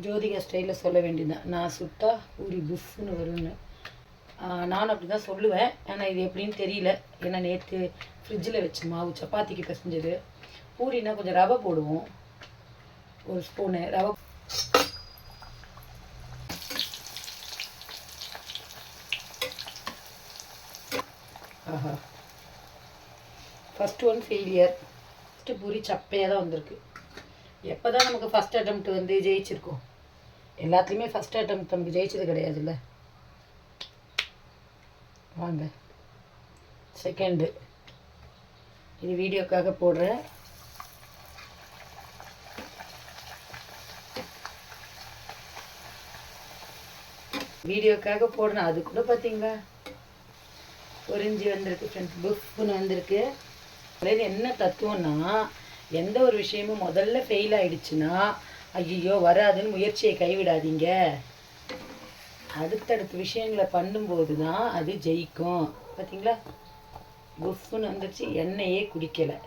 ஜோதிகா ஸ்டைலில் சொல்ல வேண்டியதுதான், நான் சுட்டா பூரி புஃப்னு வரும்னு. நானும் அப்படி தான் சொல்லுவேன். ஆனால் இது எப்படின்னு தெரியல. ஏன்னா நேற்று ஃப்ரிட்ஜில் வச்ச மாவு சப்பாத்திக்கு பிசைஞ்சது. பூரினா கொஞ்சம் ரவை போடுவோம், ஒரு ஸ்பூனு ரவை. ஆஹா, first one failure. First puri சப்பையாக தான் வந்திருக்கு. எப்போ தான் நமக்கு ஃபஸ்ட் அட்டெம்ப்ட் வந்து ஜெயிச்சிருக்கோம்? எல்லாத்துலேயுமே ஃபஸ்ட் அட்டெம்ப்ட் நமக்கு ஜெயிச்சது கிடையாதுல்ல. வாங்க செகண்டு, இது வீடியோக்காக போடுறேன். வீடியோக்காக போடுறேன். அது கூட பார்த்தீங்களா பொரிஞ்சு வந்திருக்கு ஃப்ரெண்ட்ஸ், புஃப்னு வந்திருக்கு. அதாவது என்ன தத்துவம்னா, எந்த ஒரு விஷயமும் முதல்ல ஃபெயில் ஆகிடுச்சுன்னா ஐயோ வராதுன்னு முயற்சியை கைவிடாதீங்க. அடுத்தடுத்த விஷயங்களை பண்ணும்போது தான் அது ஜெயிக்கும். பார்த்தீங்களா, புஃப்னு வந்துடுச்சு. எண்ணெயே குடிக்கலை.